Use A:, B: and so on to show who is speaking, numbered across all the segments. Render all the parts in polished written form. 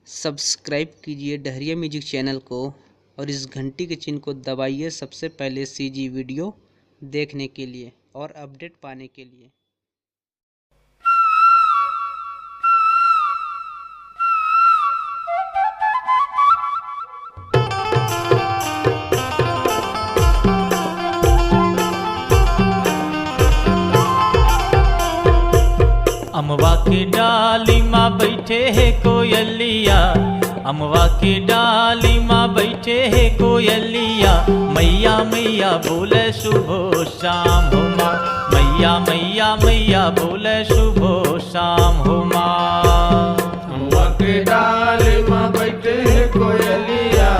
A: Subscribe कीजिए डहरिया music channel को और इस घंटी के चिन्ह को दबाइए सबसे पहले सीजी वीडियो देखने के लिए और अपडेट पाने के लिए।
B: अमवा की डाली माँ बैठे है कोयलिया, अमवा की डाली माँ बैठे है कोयलिया। मैया मैया बोले सुबह शाम हो माँ, मैया मैया मैया बोले सुबह शाम हो माँ।
C: अमवा की डाली माँ बैठे है कोयलिया,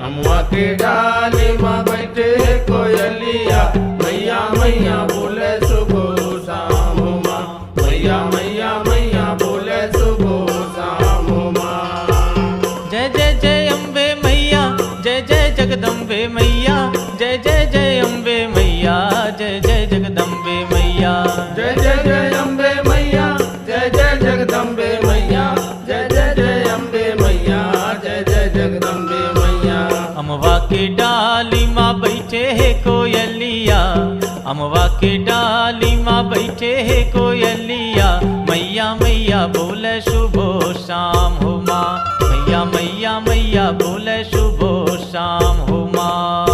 C: अमवा की डाली माँ बैठे है कोयलिया। मैया मैया बोले सुबह शाम हो माँ, मैया मैया मैया बोले सुबह शाम हो माँ।
B: जय जय जय अम्बे मैया, जय जय जगदम्बे मैया, जय जय जय अम्बे मैया, जय जय जगदम्बे मैया।
C: जय जय जय अम्बे मैया, जय जय जगदम्बे मैया, जय जय जय अम्बे मैया, जय जय जगदम्बे मैया।
B: अमवा की डाली माँ बैठे है कोयलिया, अमवा की डाली माँ बैठे है कोयलिया। मैया मैया बोले सुबह शाम हो माँ, मैया मैया मैया बोले सुबह शाम हो माँ।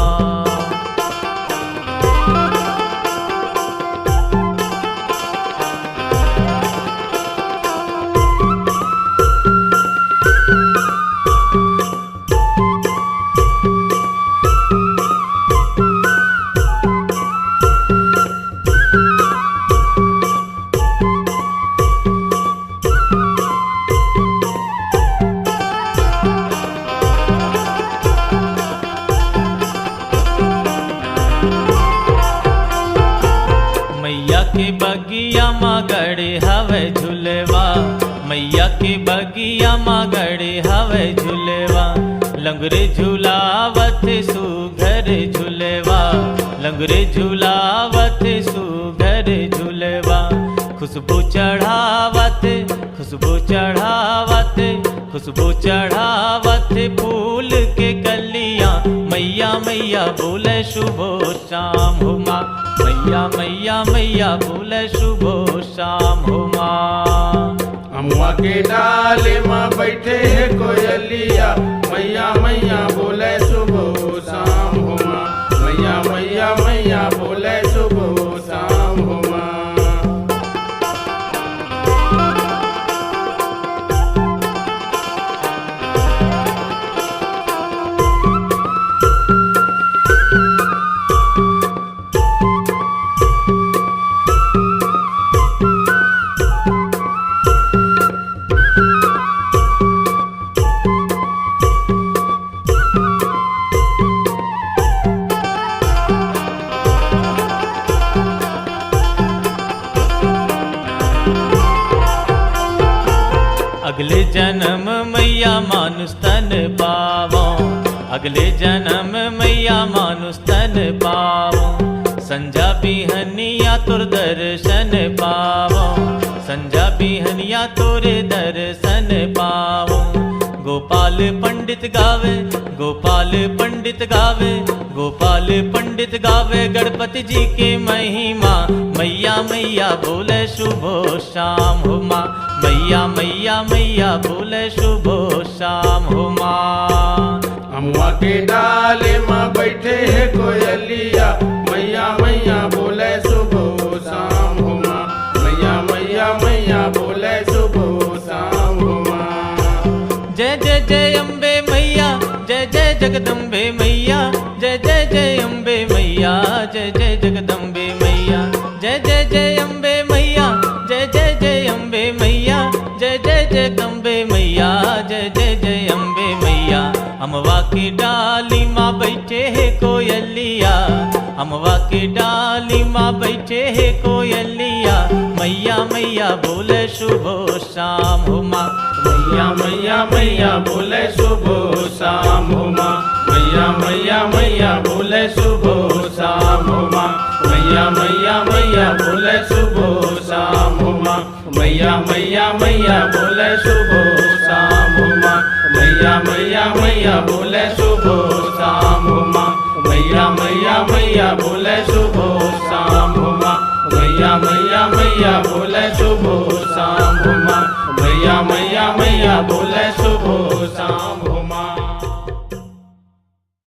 B: मैया के बगिया माँ गड़े हवे झुलवा, मैया के बगिया माँ गड़े हवे झुलवा। लंगरे झुलावत सुघर झुलवा, लंगरे झुलावत सुघर झुलवा। खुशबू चढ़ावत, खुशबू चढ़ावत, खुशबू चढ़ावत फूल के कलियाँ। मैया मैया बोले सुबह शाम हो माँ, मैया मैया मैया बोले सुबह शाम हो माँ।
C: अमवा के डाले माँ बैठे है कोयलिया, मैया मैया बोले सुबह शाम हो माँ, मैया मैया मैया बोले सुबह शाम हो माँ।
B: अगले जन्म मैया मानुष तन पावो, अगले जन्म मैया मानुष तन पावो। संजा बिहनिया तुर दर्शन पावो, संजा बिहनिया तुर दर्शन पावो। गोपाल पंडित गावे, गोपाल पंडित गावे, गोपाल पंडित गावे गणपति जी के महिमा। मैया मैया बोले सुबह शाम हो माँ, मैया मैया मैया बोले सुबह शाम हो माँ।
C: अमवा के डाले माँ बैठे है कोयलिया, मैया मैया बोले सुबह शाम हो माँ, मैया मैया मैया बोले सुबह शाम हो माँ।
B: जय जय जय अम्बे मैया, जय जय जगदम्बे मैया, जय जय जय अम्बे मैया, जय जय जगदम्बे मैया। जय जय जय अम्बे मैया, जय जय जय अम्बे मैया, जय जय जगदम्बे मैया, जय जय जय अम्बे मैया। अमवा की डाली माँ बैठे है कोयलिया, अमवा की डाली माँ बैठे है कोयलिया। मैया मैया बोले सुबह शाम हो माँ,
C: मैया मैया मैया बोले सुबह शाम हो माँ, मैया मैया मैया बोले सुबह शाम हो माँ, मैया मैया मैया बोले सुबह शाम हो माँ, मैया मैया मैया बोले सुबह शाम हो माँ। मैया बोले शुभो शाम्भु माँ मैया मैया मैया बोले शुभो शाम्भु माँ मैया मैया मैया बोले शुभो शाम्भु